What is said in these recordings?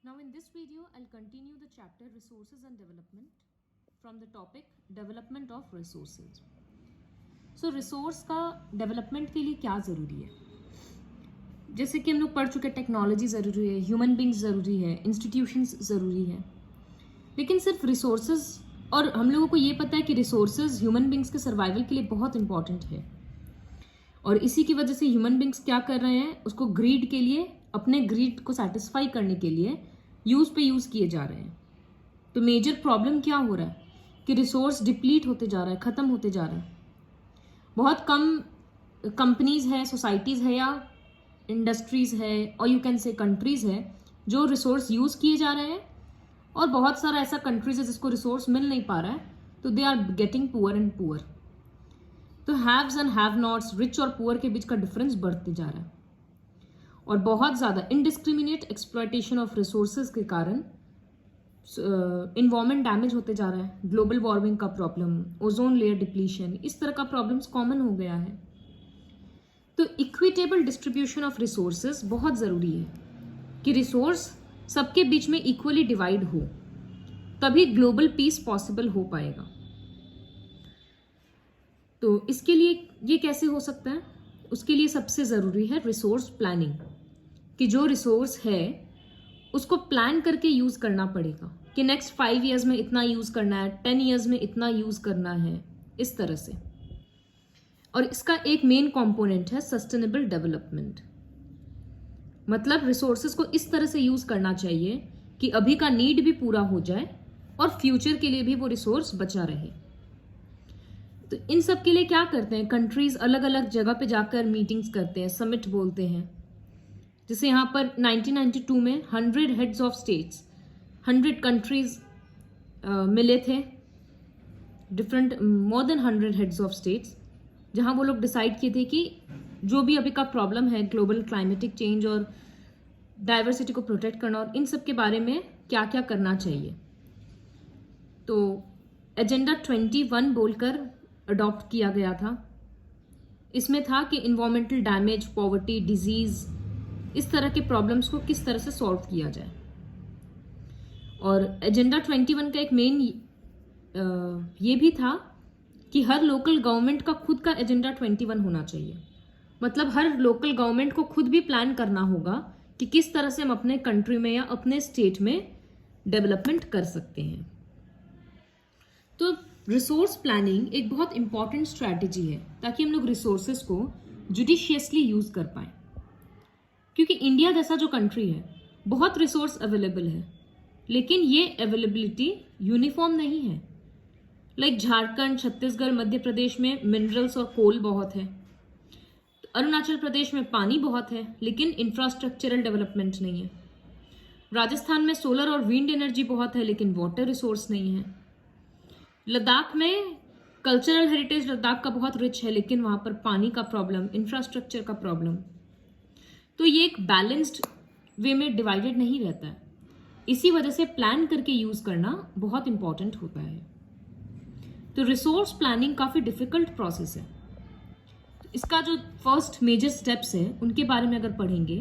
Now in this video, I'll continue the chapter Resources and Development from the topic Development of Resources. So resource का development के लिए क्या ज़रूरी है? जैसे कि हम लोग पढ़ चुके टेक्नोलॉजी ज़रूरी है, ह्यूमन बींग्स ज़रूरी है, इंस्टीट्यूशंस ज़रूरी है, लेकिन सिर्फ रिसोर्सेज और हम लोगों को ये पता है कि रिसोर्सेज ह्यूमन बींग्स के सर्वाइवल के लिए बहुत इंपॉर्टेंट है और इसी की वजह से ह्यूमन बींग्स क्या कर रहे हैं, उसको ग्रीड के लिए, अपने ग्रीड को सेटिस्फाई करने के लिए यूज़ किए जा रहे हैं. तो मेजर प्रॉब्लम क्या हो रहा है कि रिसोर्स डिप्लीट होते जा रहा है, ख़त्म होते जा रहा है. बहुत कम कंपनीज है, सोसाइटीज़ है या इंडस्ट्रीज़ है और यू कैन से कंट्रीज़ है जो रिसोर्स यूज़ किए जा रहे हैं और बहुत सारा ऐसा कंट्रीज है जिसको रिसोर्स मिल नहीं पा रहा है, तो they are getting poor and poor. तो haves and have nots, rich और पुअर के बीच का डिफरेंस बढ़ते जा रहा है और बहुत ज़्यादा इनडिस्क्रिमिनेट एक्सप्लॉयटेशन ऑफ रिसोर्सेज के कारण इन्वायरमेंट डैमेज होते जा रहा है. ग्लोबल वार्मिंग का प्रॉब्लम, ओजोन लेयर डिप्लीशन, इस तरह का प्रॉब्लम्स कॉमन हो गया है. तो इक्विटेबल डिस्ट्रीब्यूशन ऑफ रिसोर्सेज बहुत ज़रूरी है कि रिसोर्स सबके बीच में इक्वली डिवाइड हो, तभी ग्लोबल पीस पॉसिबल हो पाएगा. तो इसके लिए ये कैसे हो सकता है? उसके लिए सबसे ज़रूरी है रिसोर्स प्लानिंग, कि जो रिसोर्स है उसको प्लान करके यूज़ करना पड़ेगा कि नेक्स्ट 5 ईयर्स में इतना यूज़ करना है, 10 ईयर्स में इतना यूज़ करना है, इस तरह से. और इसका एक मेन कंपोनेंट है सस्टेनेबल डेवलपमेंट. मतलब रिसोर्सेज को इस तरह से यूज़ करना चाहिए कि अभी का नीड भी पूरा हो जाए और फ्यूचर के लिए भी वो रिसोर्स बचा रहे. तो इन सब के लिए क्या करते हैं, कंट्रीज अलग अलग जगह पे जाकर मीटिंग्स करते हैं, समिट बोलते हैं. जैसे यहाँ पर 1992 में 100 हेड्स ऑफ स्टेट्स, 100 कंट्रीज मिले थे, different more than 100 heads of states, जहाँ वो लोग डिसाइड किए थे कि जो भी अभी का प्रॉब्लम है, ग्लोबल क्लाइमेटिक चेंज और डाइवर्सिटी को प्रोटेक्ट करना और इन सब के बारे में क्या क्या करना चाहिए. तो एजेंडा 21 बोलकर अडॉप्ट किया गया था. इसमें था कि इन्वायरमेंटल डैमेज, पॉवर्टी, डिजीज, इस तरह के प्रॉब्लम्स को किस तरह से सॉल्व किया जाए. और एजेंडा 21 का एक मेन ये भी था कि हर लोकल गवर्नमेंट का खुद का एजेंडा 21 होना चाहिए. मतलब हर लोकल गवर्नमेंट को खुद भी प्लान करना होगा कि किस तरह से हम अपने कंट्री में या अपने स्टेट में डेवलपमेंट कर सकते हैं. तो रिसोर्स प्लानिंग एक बहुत इंपॉर्टेंट स्ट्रैटेजी है ताकि हम लोग रिसोर्सेज को जुडिशियसली यूज कर पाए. क्योंकि इंडिया जैसा जो कंट्री है, बहुत रिसोर्स अवेलेबल है, लेकिन ये अवेलेबिलिटी यूनिफॉर्म नहीं है. लाइक झारखंड, छत्तीसगढ़, मध्य प्रदेश में मिनरल्स और कोल बहुत है. अरुणाचल प्रदेश में पानी बहुत है, लेकिन इंफ्रास्ट्रक्चरल डेवलपमेंट नहीं है. राजस्थान में सोलर और विंड एनर्जी बहुत है, लेकिन वाटर रिसोर्स नहीं है. लद्दाख में कल्चरल हेरिटेज लद्दाख का बहुत रिच है, लेकिन वहाँ पर पानी का प्रॉब्लम, इंफ्रास्ट्रक्चर का प्रॉब्लम. तो ये एक बैलेंस्ड वे में डिवाइडेड नहीं रहता है. इसी वजह से प्लान करके यूज़ करना बहुत इंपॉर्टेंट होता है. तो रिसोर्स प्लानिंग काफ़ी डिफिकल्ट प्रोसेस है. इसका जो फर्स्ट मेजर स्टेप्स है उनके बारे में अगर पढ़ेंगे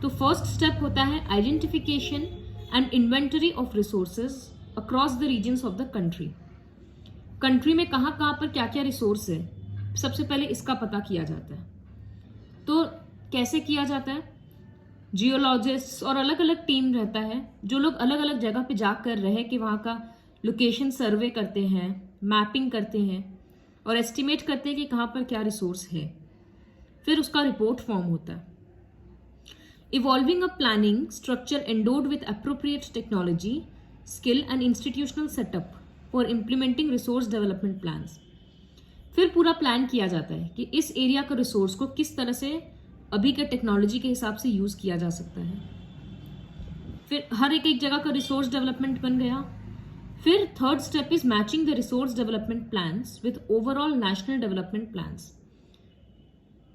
तो फर्स्ट स्टेप होता है identification and inventory of resources across the regions of the country. Country में कहाँ कहाँ पर क्या क्या रिसोर्स है, सबसे पहले इसका पता किया जाता है. तो कैसे किया जाता है? जियोलॉजिस्ट और अलग अलग टीम रहता है जो लोग अलग अलग जगह पे जाकर रह के वहाँ का लोकेशन सर्वे करते हैं, मैपिंग करते हैं और एस्टिमेट करते हैं कि कहाँ पर क्या रिसोर्स है. फिर उसका रिपोर्ट फॉर्म होता है. Evolving a planning structure endowed with appropriate technology, skill and institutional setup for implementing resource development plans. फिर पूरा प्लान किया जाता है कि इस एरिया का रिसोर्स को किस तरह से अभी के टेक्नोलॉजी के हिसाब से यूज़ किया जा सकता है. फिर हर एक जगह का रिसोर्स डेवलपमेंट बन गया. फिर third step is matching the resource development plans with overall national development plans.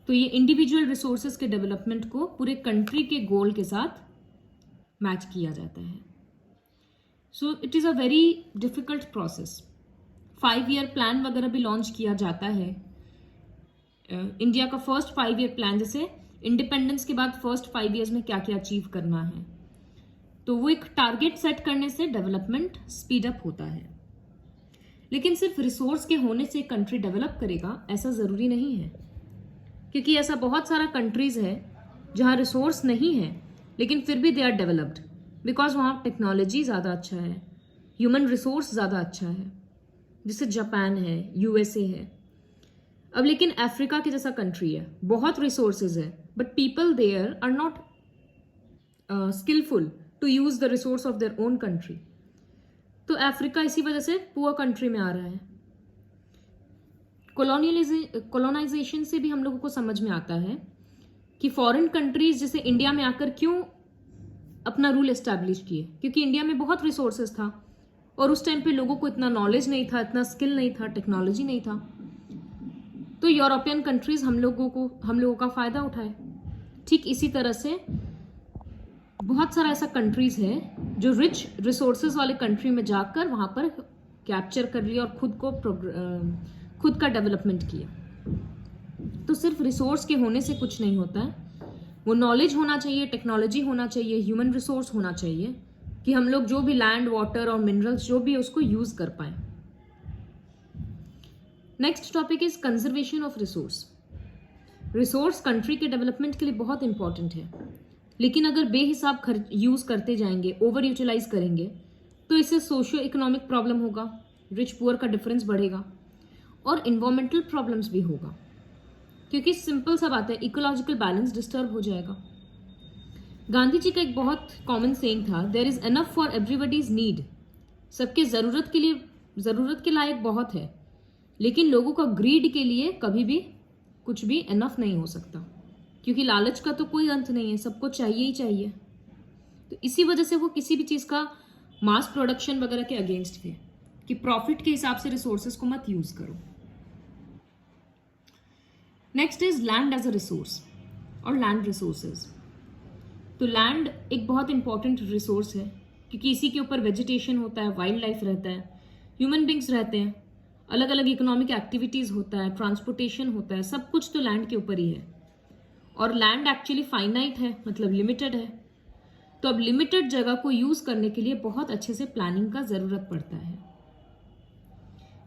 तो ये इंडिविजुअल रिसोर्सेज के डेवलपमेंट को पूरे कंट्री के गोल के साथ मैच किया जाता है. So it is a very difficult process. 5 year plan वगैरह भी लॉन्च किया जाता है. इंडिया का फर्स्ट 5 ईयर प्लान, जैसे इंडिपेंडेंस के बाद फर्स्ट 5 ईयर्स में क्या क्या अचीव करना है, तो वो एक टारगेट सेट करने से डेवलपमेंट स्पीड अप होता है। लेकिन सिर्फ रिसोर्स के होने से कंट्री डेवलप करेगा ऐसा जरूरी नहीं है, क्योंकि ऐसा बहुत सारा कंट्रीज है जहां रिसोर्स नहीं है लेकिन फिर भी दे आर डेवलप्ड, बिकॉज वहां टेक्नोलॉजी ज़्यादा अच्छा है, ह्यूमन रिसोर्स ज़्यादा अच्छा है, जैसे जापान है, यूएसए है। अब लेकिन अफ्रीका के जैसा कंट्री है, बहुत रिसोर्सेज है, but people there are not skilful to use the resource of their own country. तो अफ्रीका इसी वजह से पुअर कंट्री में आ रहा है। कॉलोनाइजेशन से भी हम लोगों को समझ में आता है कि फॉरेन कंट्रीज जैसे इंडिया में आकर क्यों अपना रूल एस्टैब्लिश किए, क्योंकि इंडिया में बहुत रिसोर्सेज था और उस टाइम पे लोगों को इतना नॉलेज नहीं था, इतना स्किल नहीं था, टेक्नोलॉजी नहीं था। तो यूरोपियन कंट्रीज हम लोगों का फायदा उठाए। ठीक इसी तरह से बहुत सारा ऐसा कंट्रीज है जो रिच रिसोर्सेज वाले कंट्री में जाकर वहां पर कैप्चर कर लिया और खुद का डेवलपमेंट किया। तो सिर्फ रिसोर्स के होने से कुछ नहीं होता है, वो नॉलेज होना चाहिए, टेक्नोलॉजी होना चाहिए, ह्यूमन रिसोर्स होना चाहिए कि हम लोग जो भी लैंड, वाटर और मिनरल्स जो भी है उसको यूज कर पाए। Next topic is conservation of resource. Resource country के डेवलपमेंट के लिए बहुत इंपॉर्टेंट है, लेकिन अगर बेहिसाब यूज करते जाएंगे, ओवर यूटिलाइज करेंगे, तो इससे सोशियो इकोनॉमिक प्रॉब्लम होगा, रिच पुअर का डिफरेंस बढ़ेगा और इन्वायरमेंटल प्रॉब्लम्स भी होगा, क्योंकि सिंपल सा बात है, इकोलॉजिकल बैलेंस डिस्टर्ब हो जाएगा। गांधी जी का एक बहुत कॉमन सेइंग था, there is enough for everybody's need. सबके जरूरत के लायक बहुत है, लेकिन लोगों का ग्रीड के लिए कभी भी कुछ भी एनफ नहीं हो सकता, क्योंकि लालच का तो कोई अंत नहीं है, सबको चाहिए ही चाहिए। तो इसी वजह से वो किसी भी चीज का मास प्रोडक्शन वगैरह के अगेंस्ट है कि प्रॉफिट के हिसाब से रिसोर्सेज को मत यूज करो। Next is land as a resource और लैंड रिसोर्सेज। तो लैंड एक बहुत इंपॉर्टेंट रिसोर्स है, क्योंकि इसी के ऊपर वेजिटेशन होता है, वाइल्ड लाइफ रहता है, ह्यूमन बींग्स रहते हैं, अलग अलग इकोनॉमिक एक्टिविटीज होता है, ट्रांसपोर्टेशन होता है, सब कुछ तो लैंड के ऊपर ही है। और लैंड एक्चुअली फाइनाइट है, मतलब लिमिटेड है। तो अब लिमिटेड जगह को यूज करने के लिए बहुत अच्छे से प्लानिंग का जरूरत पड़ता है।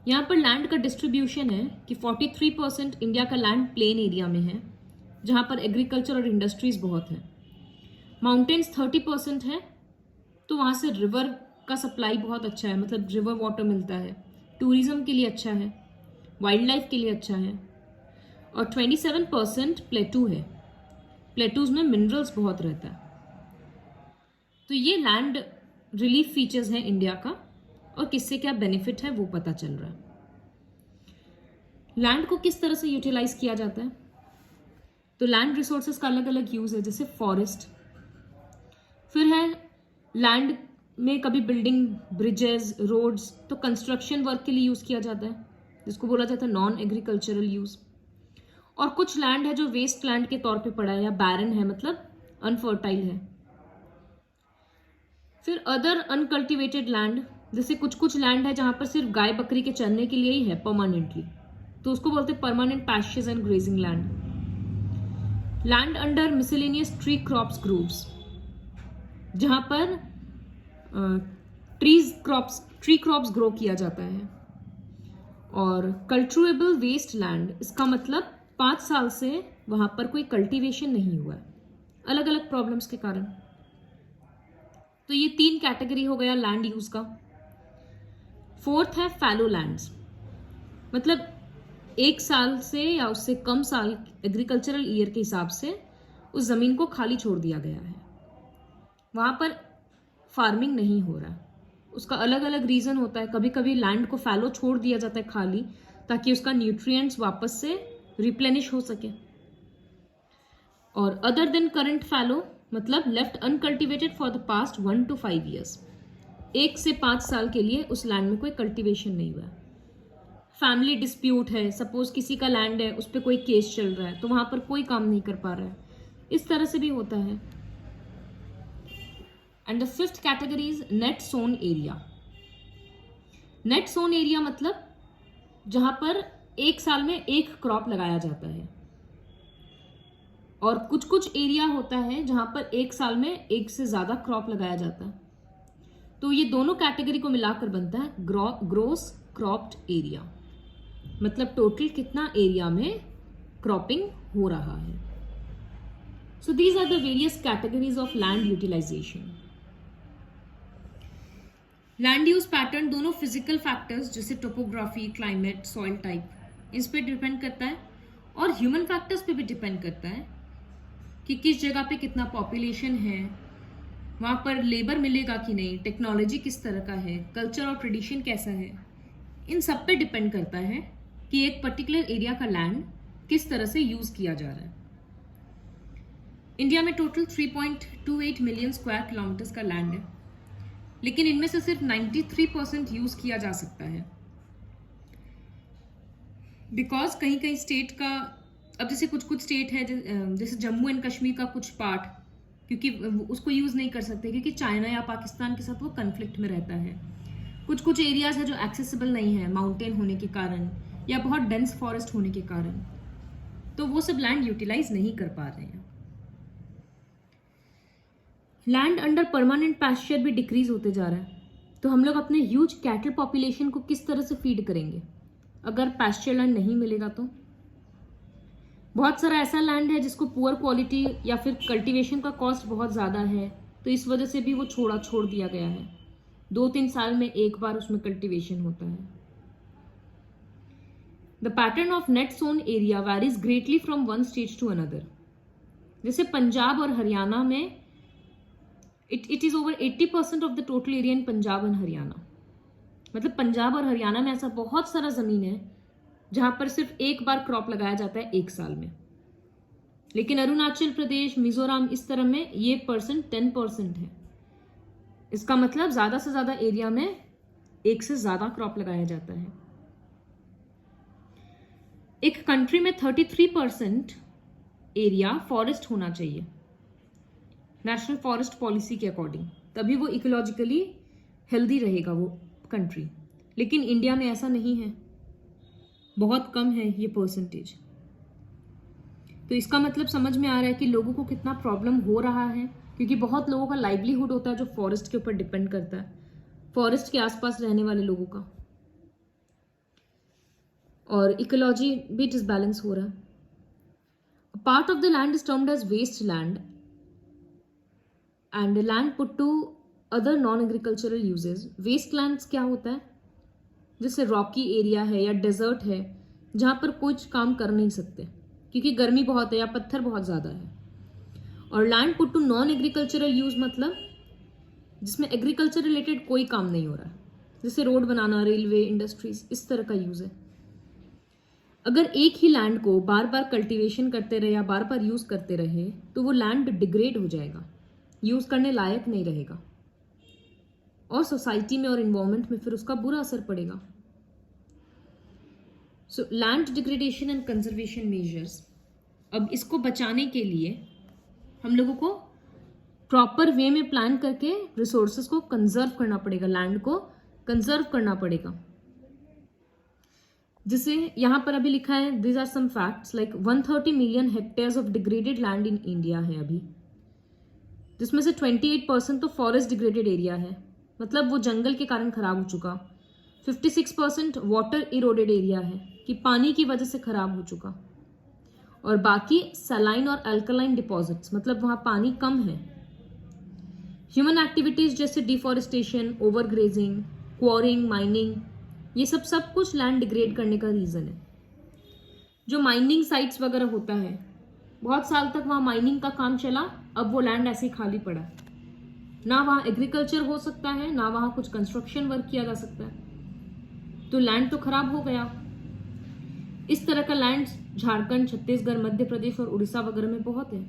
यहाँ पर लैंड का डिस्ट्रीब्यूशन है कि 43% इंडिया का लैंड प्लेन एरिया में है, जहां पर एग्रीकल्चर और इंडस्ट्रीज बहुत है। माउंटेन्स 30% है, तो वहां से रिवर का सप्लाई बहुत अच्छा है, मतलब रिवर वाटर मिलता है, टूरिज्म के लिए अच्छा है, वाइल्ड लाइफ के लिए अच्छा है। और 27% प्लेटू है, प्लेटूज में मिनरल्स बहुत रहता है। तो ये लैंड रिलीफ फीचर्स हैं इंडिया का, और किससे क्या बेनिफिट है वो पता चल रहा है। लैंड को किस तरह से यूटिलाइज किया जाता है, तो लैंड रिसोर्सेज का अलग अलग यूज है, जैसे फॉरेस्ट, फिर है लैंड में कभी बिल्डिंग, ब्रिजेस, रोड्स, तो कंस्ट्रक्शन वर्क के लिए यूज किया जाता है, जिसको बोला जाता है नॉन एग्रीकल्चरल यूज। और कुछ लैंड है जो वेस्ट लैंड के तौर पे पड़ा है या बैरन है, मतलब अनफर्टाइल है। फिर अदर अनकल्टिवेटेड लैंड, जैसे कुछ लैंड है जहां पर सिर्फ गाय बकरी के चरने के लिए ही है परमानेंटली, तो उसको बोलते हैं permanent pastures and grazing land. Land under miscellaneous tree crops groups, जहां पर ट्री क्रॉप्स ग्रो किया जाता है। और कल्टिवेबल वेस्ट लैंड, इसका मतलब 5 साल से वहां पर कोई कल्टीवेशन नहीं हुआ है, अलग अलग प्रॉब्लम्स के कारण। तो ये 3 कैटेगरी हो गया लैंड यूज का। फोर्थ है फैलो लैंड्स, मतलब 1 साल से या उससे कम साल एग्रीकल्चरल ईयर के हिसाब से उस जमीन को खाली छोड़ दिया गया है, वहां पर फार्मिंग नहीं हो रहा। उसका अलग अलग रीजन होता है, कभी कभी लैंड को फैलो छोड़ दिया जाता है खाली, ताकि उसका न्यूट्रिएंट्स वापस से रिप्लेनिश हो सके। और अदर देन करंट फैलो, मतलब left uncultivated for the past 1 to 5 years, 1 से 5 साल के लिए उस लैंड में कोई कल्टीवेशन नहीं हुआ। फैमिली डिस्प्यूट है, सपोज किसी का लैंड है, उस पर कोई केस चल रहा है, तो वहां पर कोई काम नहीं कर पा रहा है, इस तरह से भी होता है। And the 5th category is net sown area. Net sown area मतलब जहां पर 1 साल में 1 क्रॉप लगाया जाता है, और कुछ कुछ एरिया होता है जहां पर एक साल में एक से ज्यादा क्रॉप लगाया जाता है। तो ये दोनों कैटेगरी को मिलाकर बनता है ग्रोस क्रॉप्ड एरिया, मतलब टोटल कितना एरिया में क्रॉपिंग हो रहा है। So these are the various categories of land utilisation. Land use pattern दोनों फिजिकल फैक्टर्स जैसे टोपोग्राफी, क्लाइमेट, सॉइल टाइप इस पे डिपेंड करता है, और ह्यूमन फैक्टर्स पे भी डिपेंड करता है कि किस जगह पे कितना पॉपुलेशन है, वहां पर लेबर मिलेगा कि नहीं, टेक्नोलॉजी किस तरह का है, कल्चर और ट्रेडिशन कैसा है। इन सब पे डिपेंड करता है कि एक पर्टिकुलर एरिया का लैंड किस तरह से यूज किया जा रहा है। इंडिया में टोटल 3.28 मिलियन स्क्वायर किलोमीटर्स का लैंड है, लेकिन इनमें से सिर्फ 93% यूज किया जा सकता है, बिकॉज कहीं कहीं स्टेट का, अब जैसे कुछ कुछ स्टेट है जैसे जम्मू एंड कश्मीर का कुछ पार्ट, क्योंकि उसको यूज नहीं कर सकते क्योंकि चाइना या पाकिस्तान के साथ वो कन्फ्लिक्ट में रहता है। कुछ कुछ एरियाज है जो एक्सेसिबल नहीं है माउंटेन होने के कारण या बहुत डेंस फॉरेस्ट होने के कारण, तो वो सब लैंड यूटिलाइज नहीं कर पा रहे हैं। लैंड अंडर परमानेंट पैस्चर भी डिक्रीज होते जा रहा है, तो हम लोग अपने ह्यूज कैटल पॉपुलेशन को किस तरह से फीड करेंगे अगर पैस्चर लैंड नहीं मिलेगा। तो बहुत सारा ऐसा लैंड है जिसको पुअर क्वालिटी या फिर कल्टीवेशन का कॉस्ट बहुत ज़्यादा है, तो इस वजह से भी वो छोड़ दिया गया है। 2-3 साल में एक बार उसमें कल्टीवेशन होता है। The pattern of net sown area varies greatly from one state to another. जैसे पंजाब और हरियाणा में it is over 80% of the total area in Punjab and Haryana. मतलब पंजाब और हरियाणा में ऐसा बहुत सारा जमीन है जहां पर सिर्फ एक बार क्रॉप लगाया जाता है एक साल में, लेकिन अरुणाचल प्रदेश, मिजोरम इस तरह में ये परसेंट 10% है। इसका मतलब ज्यादा से ज्यादा एरिया में एक से ज्यादा क्रॉप लगाया जाता है। एक कंट्री में 33% एरिया फॉरेस्ट होना चाहिए नेशनल फॉरेस्ट पॉलिसी के अकॉर्डिंग, तभी वो इकोलॉजिकली हेल्दी रहेगा वो कंट्री। लेकिन इंडिया में ऐसा नहीं है, बहुत कम है ये परसेंटेज। तो इसका मतलब समझ में आ रहा है कि लोगों को कितना प्रॉब्लम हो रहा है, क्योंकि बहुत लोगों का लाइवलीहुड होता है जो फॉरेस्ट के ऊपर डिपेंड करता है, फॉरेस्ट के आसपास रहने वाले लोगों का, और इकोलॉजी भी डिसबैलेंस हो रहा है। Part of the land is termed as wasteland and land put to other non agricultural uses. Wastelands क्या होता है, जैसे रॉकी एरिया है या डेजर्ट है जहां पर कुछ काम कर नहीं सकते क्योंकि गर्मी बहुत है या पत्थर बहुत ज्यादा है। और land put to non agricultural use मतलब जिसमें एग्रीकल्चर रिलेटेड कोई काम नहीं हो रहा है, जैसे रोड बनाना, रेलवे, इंडस्ट्रीज, इस तरह का यूज है। अगर एक ही लैंड को बार बार कल्टीवेशन करते रहे या बार बार यूज करते रहे तो वो लैंड डिग्रेड हो जाएगा, यूज करने लायक नहीं रहेगा, और सोसाइटी में और इन्वायरमेंट में फिर उसका बुरा असर पड़ेगा। So land degradation and conservation measures, अब इसको बचाने के लिए हम लोगों को प्रॉपर वे में प्लान करके रिसोर्सेज को कंजर्व करना पड़ेगा, लैंड को कंजर्व करना पड़ेगा। जिसे यहां पर अभी लिखा है, this are some facts like 130 million hectares of degraded land in India है अभी, जिसमें से 28% तो फॉरेस्ट डिग्रेडेड एरिया है, मतलब वो जंगल के कारण खराब हो चुका। 56% वाटर इरोडेड एरिया है कि पानी की वजह से खराब हो चुका, और बाकी सलाइन और अल्कलाइन डिपॉजिट्स, मतलब वहां पानी कम है। ह्यूमन एक्टिविटीज जैसे डिफॉरेस्टेशन, ओवरग्रेजिंग, क्वारिंग, माइनिंग, ये सब कुछ लैंड डिग्रेड करने का रीजन है। जो माइनिंग साइट्स वगैरह होता है, बहुत साल तक वहां माइनिंग का काम चला, अब वो लैंड ऐसे खाली पड़ा, ना वहां एग्रीकल्चर हो सकता है ना वहां कुछ कंस्ट्रक्शन वर्क किया जा सकता है, तो लैंड तो खराब हो गया। इस तरह का लैंड झारखंड, छत्तीसगढ़, मध्य प्रदेश और उड़ीसा वगैरह में बहुत है।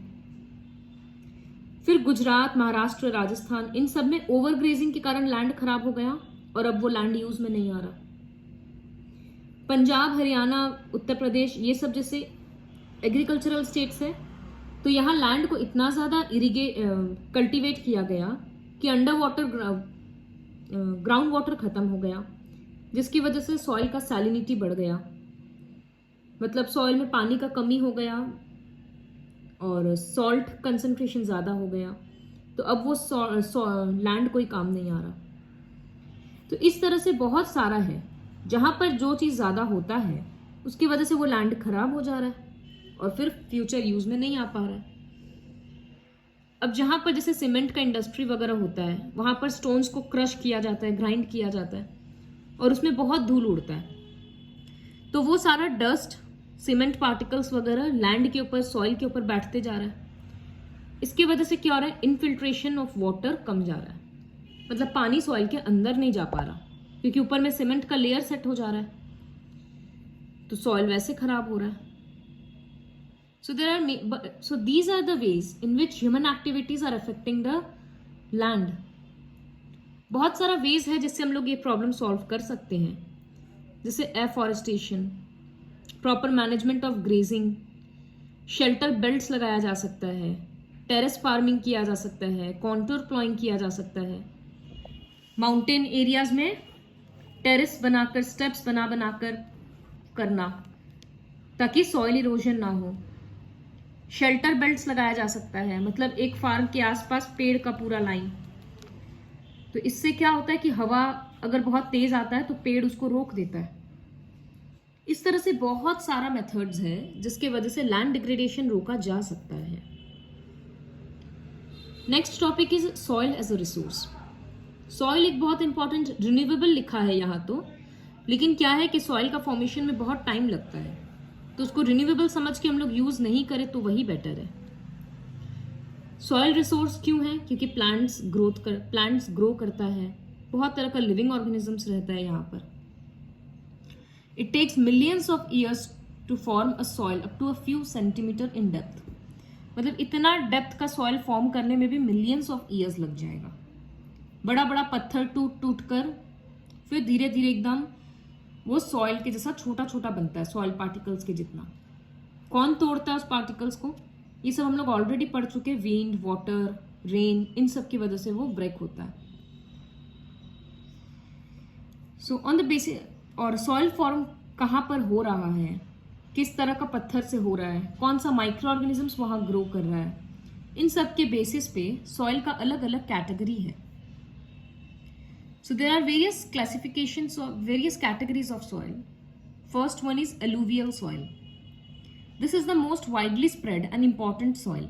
फिर गुजरात, महाराष्ट्र, राजस्थान, इन सब में ओवरग्रेजिंग के कारण लैंड खराब हो गया और अब वो लैंड यूज में नहीं आ रहा। पंजाब, हरियाणा, उत्तर प्रदेश, ये सब जैसे एग्रीकल्चरल स्टेट्स है, तो यहाँ लैंड को इतना ज्यादा कल्टीवेट किया गया कि अंडर वाटर ग्राउंड वाटर खत्म हो गया, जिसकी वजह से सॉइल का सैलिनिटी बढ़ गया, मतलब सॉइल में पानी का कमी हो गया, और सॉल्ट कंसंट्रेशन ज़्यादा हो गया, तो अब वो लैंड कोई काम नहीं आ रहा। तो इस तरह से बहुत सारा है, जहां पर जो चीज़ ज़्यादा होता है उसकी वजह से वो लैंड खराब हो जा रहा है और फिर फ्यूचर यूज में नहीं आ पा रहा है। अब जहां पर जैसे सीमेंट का इंडस्ट्री वगैरह होता है, वहां पर स्टोन्स को क्रश किया जाता है, ग्राइंड किया जाता है और उसमें बहुत धूल उड़ता है, तो वो सारा डस्ट, सीमेंट पार्टिकल्स वगैरह लैंड के ऊपर, सॉइल के ऊपर बैठते जा रहा है। इसकी वजह से क्या हो रहा है, इनफिल्ट्रेशन ऑफ वाटर कम जा रहा है, मतलब पानी सॉइल के अंदर नहीं जा पा रहा क्योंकि ऊपर में सीमेंट का लेयर सेट हो जा रहा है, तो सॉइल वैसे खराब हो रहा है। So these are the ways in which human activities are affecting the land. बहुत सारा वेज है जिससे हम लोग ये प्रॉब्लम सॉल्व कर सकते हैं, जैसे afforestation, proper management of grazing, shelter belts लगाया जा सकता है, टेरेस फार्मिंग किया जा सकता है, कॉन्टूर प्लॉइंग किया जा सकता है, माउंटेन एरियाज में टेरेस बनाकर, स्टेप्स बना बनाकर करना ताकि सॉइल इरोजन ना हो। शेल्टर बेल्ट्स लगाया जा सकता है, मतलब एक फार्म के आसपास पेड़ का पूरा लाइन, तो इससे क्या होता है कि हवा अगर बहुत तेज आता है तो पेड़ उसको रोक देता है। इस तरह से बहुत सारा मेथड्स है जिसके वजह से लैंड डिग्रेडेशन रोका जा सकता है। Next topic is soil as a resource. Soil एक बहुत इंपॉर्टेंट, रिन्यूएबल लिखा है यहाँ तो, लेकिन क्या है कि सॉइल का फॉर्मेशन में बहुत टाइम लगता है, तो उसको रिन्यूएबल समझ के हम लोग यूज नहीं करें तो वही बेटर है। सॉइल रिसोर्स क्यों है, क्योंकि प्लांट्स ग्रो करता है, बहुत तरह का लिविंग ऑर्गेनिजम्स रहता है यहाँ पर। It takes millions of years to form a soil up to a few centimetre in depth, मतलब इतना डेप्थ का सॉइल फॉर्म करने में भी मिलियंस ऑफ ईयर्स लग जाएगा। बड़ा बड़ा पत्थर टूट टूट कर फिर धीरे धीरे एकदम वो सॉइल के जैसा छोटा छोटा बनता है, सॉइल पार्टिकल्स के जितना। कौन तोड़ता है उस पार्टिकल्स को, ये सब हम लोग ऑलरेडी पढ़ चुके हैं, विंड, वाटर, रेन, इन सब की वजह से वो ब्रेक होता है। सो ऑन द बेसिस, और सॉइल फॉर्म कहाँ पर हो रहा है, किस तरह का पत्थर से हो रहा है, कौन सा माइक्रो ऑर्गेनिजम्स वहां ग्रो कर रहा है, इन सब के बेसिस पे सॉइल का अलग अलग कैटेगरी है। So there are various classifications of various categories of soil. First one is alluvial soil. This is the most widely spread and important soil.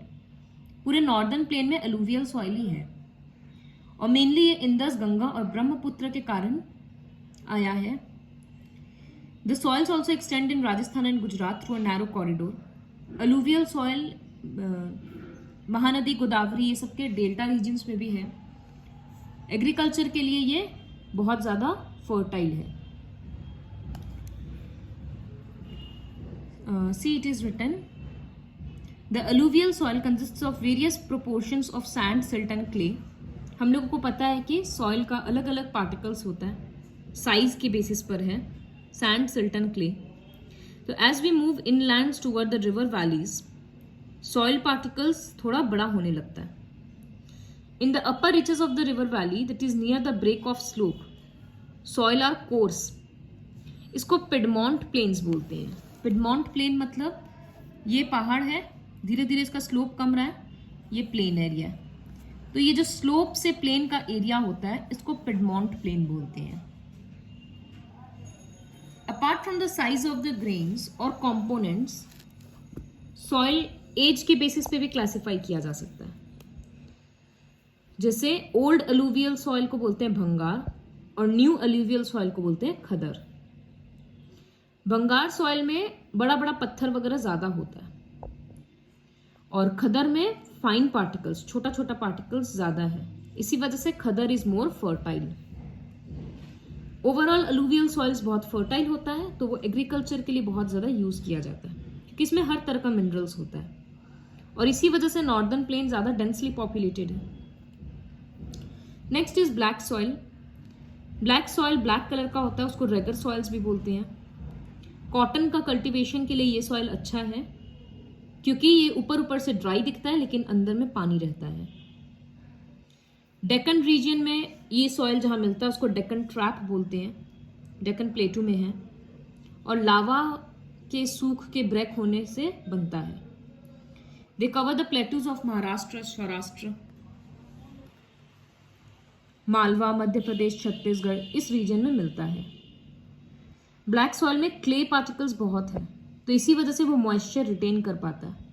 पूरे नॉर्दर्न प्लेन में alluvial soil ही है और mainly ये Indus, Ganga और ब्रह्मपुत्र के कारण आया है। The soils also extend in Rajasthan and Gujarat through a narrow corridor. Alluvial soil Mahanadi, Godavari, ये सब के डेल्टा रीजन्स में भी है। एग्रीकल्चर के लिए ये बहुत ज़्यादा फर्टाइल है। See, it is written, the alluvial soil consists of various proportions of sand, silt and clay. हम लोगों को पता है कि सॉइल का अलग अलग पार्टिकल्स होता है, साइज के बेसिस पर है, सैंड, सिल्ट एंड क्ले। तो as we move inlands toward the river valleys, soil particles थोड़ा बड़ा होने लगता है। In the upper reaches of the river valley, that is near the break of slope, soil are coarse. इसको Piedmont planes बोलते हैं। Piedmont plane मतलब ये पहाड़ है, धीरे धीरे इसका स्लोप कम रहा है, ये प्लेन एरिया है, तो ये जो स्लोप से प्लेन का एरिया होता है इसको पिडमॉन्ट प्लेन बोलते हैं। Apart from the size of the grains और कॉम्पोनेंट्स, सॉइल एज के बेसिस पे भी क्लासिफाई किया जा सकता है। जैसे ओल्ड अलूवियल सॉइल को बोलते हैं भंगार और न्यू अलूवियल सॉइल को बोलते हैं खदर। भंगार सॉइल में बड़ा बड़ा पत्थर वगैरह ज्यादा होता है और खदर में फाइन पार्टिकल्स, छोटा छोटा पार्टिकल्स ज्यादा है, इसी वजह से khadar is more fertile. Overall alluvial soils बहुत फर्टाइल होता है, तो वो एग्रीकल्चर के लिए बहुत ज्यादा यूज किया जाता है क्योंकि इसमें हर तरह का मिनरल्स होता है और इसी वजह से नॉर्दर्न प्लेन ज्यादा डेंसली पॉपुलेटेड है। Next is black soil. Black soil black colour का होता है, उसको रेगर सॉइल्स भी बोलते हैं। कॉटन का कल्टीवेशन के लिए ये सॉइल अच्छा है क्योंकि ये ऊपर ऊपर से ड्राई दिखता है लेकिन अंदर में पानी रहता है। डेक्कन रीजन में ये सॉइल जहां मिलता है उसको डेक्कन ट्रैप बोलते हैं, डेक्कन प्लेटू में है और लावा के सूख के ब्रेक होने से बनता है। They cover the plateaus of Maharashtra, Saurashtra, Malwa, Madhya Pradesh, Chhattisgarh, इस रीजन में मिलता है। ब्लैक सॉइल में क्ले पार्टिकल्स बहुत है, तो इसी वजह से वो मॉइस्चर रिटेन कर पाता है।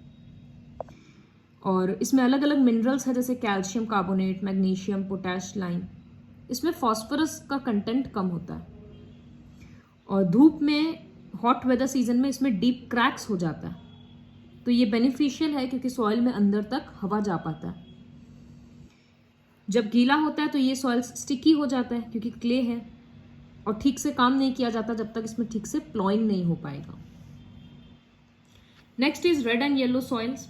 और इसमें अलग अलग मिनरल्स है, जैसे calcium carbonate, magnesium, potash, lime. इसमें फॉस्फोरस का कंटेंट कम होता है। और धूप में, हॉट वेदर सीजन में इसमें डीप क्रैक्स हो जाता है, तो ये बेनिफिशियल है क्योंकि सॉइल में अंदर तक हवा जा पाता है। जब गीला होता है तो ये सॉइल स्टिकी हो जाता है क्योंकि क्ले है, और ठीक से काम नहीं किया जाता जब तक इसमें ठीक से प्लॉइंग नहीं हो पाएगा। Next is red and yellow soils.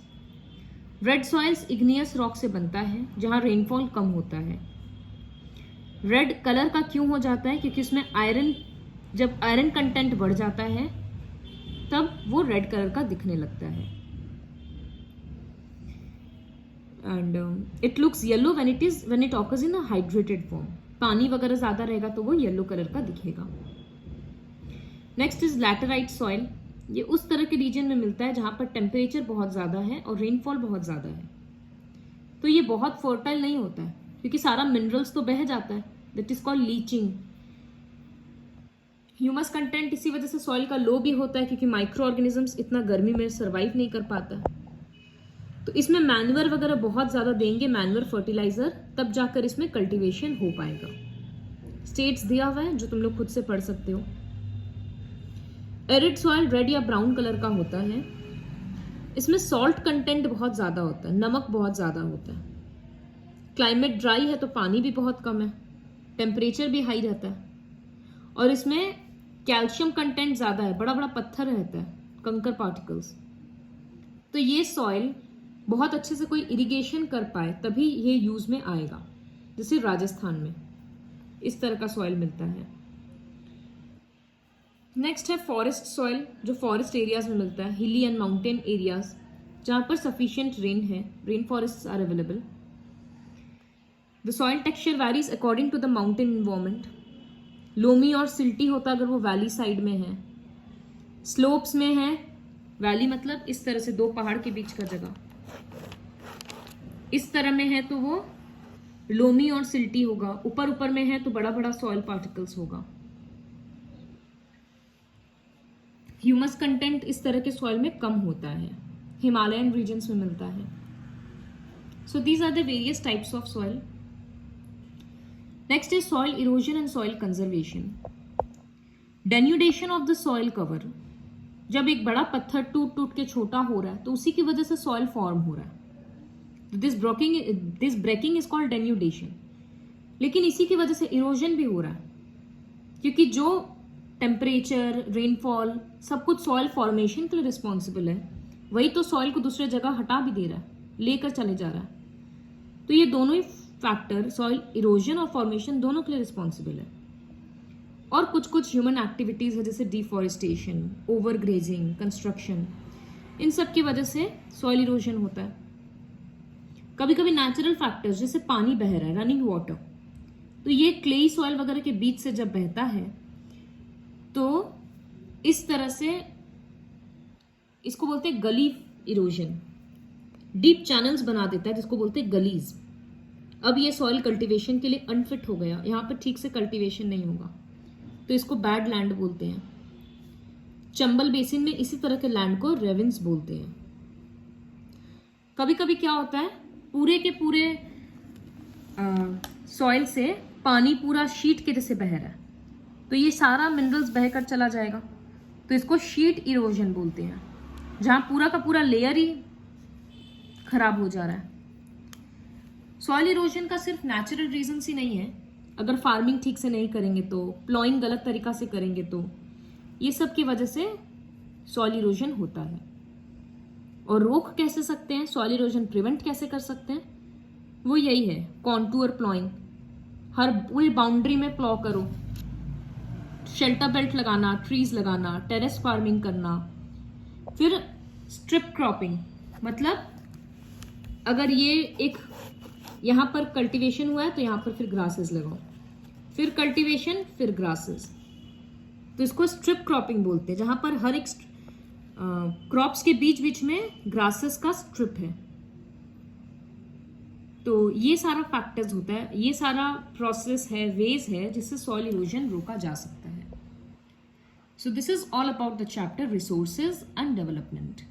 Red soils igneous rock से बनता है जहां रेनफॉल कम होता है। रेड कलर का क्यों हो जाता है? क्योंकि इसमें आयरन, जब आयरन कंटेंट बढ़ जाता है तब वो रेड कलर का दिखने लगता है। And it looks yellow when it occurs in a hydrated form. पानी वगैरह ज्यादा रहेगा तो वो येलो कलर का दिखेगा। Next is laterite soil. ये उस तरह के रीजन में मिलता है जहां पर टेम्परेचर बहुत ज्यादा है और रेनफॉल बहुत ज्यादा है, तो ये बहुत फर्टाइल नहीं होता है क्योंकि सारा मिनरल्स तो बह जाता है। That is called leaching. Humus content इसी वजह से सॉइल का लो भी होता है क्योंकि माइक्रो ऑर्गेनिजम्स इतना गर्मी में सर्वाइव नहीं कर पाता। तो इसमें मैन्युअर वगैरह बहुत ज्यादा देंगे, मैन्युअर फर्टिलाइजर, तब जाकर इसमें कल्टीवेशन हो पाएगा। स्टेट्स दिया हुआ है जो तुम लोग खुद से पढ़ सकते हो। एरिड सॉइल रेड या ब्राउन कलर का होता है। इसमें सॉल्ट कंटेंट बहुत ज्यादा होता है, नमक बहुत ज्यादा होता है। क्लाइमेट ड्राई है तो पानी भी बहुत कम है, टेम्परेचर भी हाई रहता है, और इसमें कैल्शियम कंटेंट ज्यादा है, बड़ा बड़ा पत्थर रहता है, कंकर पार्टिकल्स। तो ये सॉइल बहुत अच्छे से कोई इरिगेशन कर पाए तभी ये यूज में आएगा। जैसे राजस्थान में इस तरह का सॉइल मिलता है। नेक्स्ट है फॉरेस्ट सॉइल, जो फॉरेस्ट एरियाज में मिलता है, हिली एंड माउंटेन एरियाज जहां पर सफिशिएंट रेन है, rain forests are available. The soil texture varies according to the mountain environment. Loamy और सिल्टी होता अगर वो वैली साइड में है, स्लोप्स में है, वैली मतलब इस तरह से दो पहाड़ के बीच का जगह, इस तरह में है तो वो लोमी और सिल्टी होगा, ऊपर ऊपर में है तो बड़ा बड़ा सॉइल पार्टिकल्स होगा। ह्यूमस कंटेंट इस तरह के सॉइल में कम होता है, हिमालयन रीजन्स में मिलता है। So these are the various types of soil. Next is soil erosion and soil conservation. Denudation of the soil cover. जब एक बड़ा पत्थर टूट टूट के छोटा हो रहा है तो उसी की वजह से सॉइल फॉर्म हो रहा है, this breaking is called denudation. लेकिन इसी की वजह से इरोजन भी हो रहा है क्योंकि जो टेम्परेचर, रेनफॉल, सब कुछ सॉइल फॉर्मेशन के लिए रिस्पॉन्सिबल है, वही तो सॉइल को दूसरे जगह हटा भी दे रहा है, लेकर चले जा रहा है। तो ये दोनों ही फैक्टर, सॉइल इरोजन और फॉर्मेशन, दोनों के लिए रिस्पॉन्सिबल है। और कुछ कुछ ह्यूमन एक्टिविटीज है जैसे डिफॉरेस्टेशन, ओवरग्रेजिंग, कंस्ट्रक्शन, इन सब की वजह से सॉइल इरोजन होता है। कभी कभी नेचुरल फैक्टर्स जैसे पानी बह रहा है, रनिंग वाटर, तो ये क्लेई सॉइल वगैरह के बीच से जब बहता है तो इस तरह से इसको बोलते हैं गली इरोजन, डीप चैनल्स बना देता है जिसको बोलते हैं गलीज। अब ये सॉइल कल्टीवेशन के लिए अनफिट हो गया, यहाँ पर ठीक से कल्टीवेशन नहीं होगा, तो इसको बैड लैंड बोलते हैं। चंबल बेसिन में इसी तरह के लैंड को रेविन्स बोलते हैं। कभी कभी क्या होता है, पूरे के पूरे सॉइल से पानी पूरा शीट के जैसे बह रहा है, तो ये सारा मिनरल्स बहकर चला जाएगा, तो इसको शीट इरोजन बोलते हैं, जहां पूरा का पूरा लेयर ही खराब हो जा रहा है। सॉइल इरोजन का सिर्फ नेचुरल रीजंस ही नहीं है, अगर फार्मिंग ठीक से नहीं करेंगे तो, प्लॉइंग गलत तरीका से करेंगे तो, ये सब की वजह से सॉइल इरोजन होता है। और रोक कैसे सकते हैं, सॉइल इरोजन प्रिवेंट कैसे कर सकते हैं, वो यही है कॉन्टूर प्लॉइंग। हर पूरी बाउंड्री में प्लॉ करो, शेल्टर बेल्ट लगाना, ट्रीज लगाना, टेरेस फार्मिंग करना। फिर स्ट्रिप क्रॉपिंग, मतलब अगर ये एक यहाँ पर कल्टीवेशन हुआ है तो यहाँ पर फिर ग्रासेस लगाओ, फिर कल्टीवेशन, फिर ग्रासेस, तो इसको स्ट्रिप क्रॉपिंग बोलते हैं, जहां पर हर एक क्रॉप्स के बीच बीच में ग्रासेस का स्ट्रिप है। तो ये सारा फैक्टर्स होता है, ये सारा प्रोसेस है, वेज है जिससे सॉइल इरोजन रोका जा सकता है। So this is all about the chapter resources and development.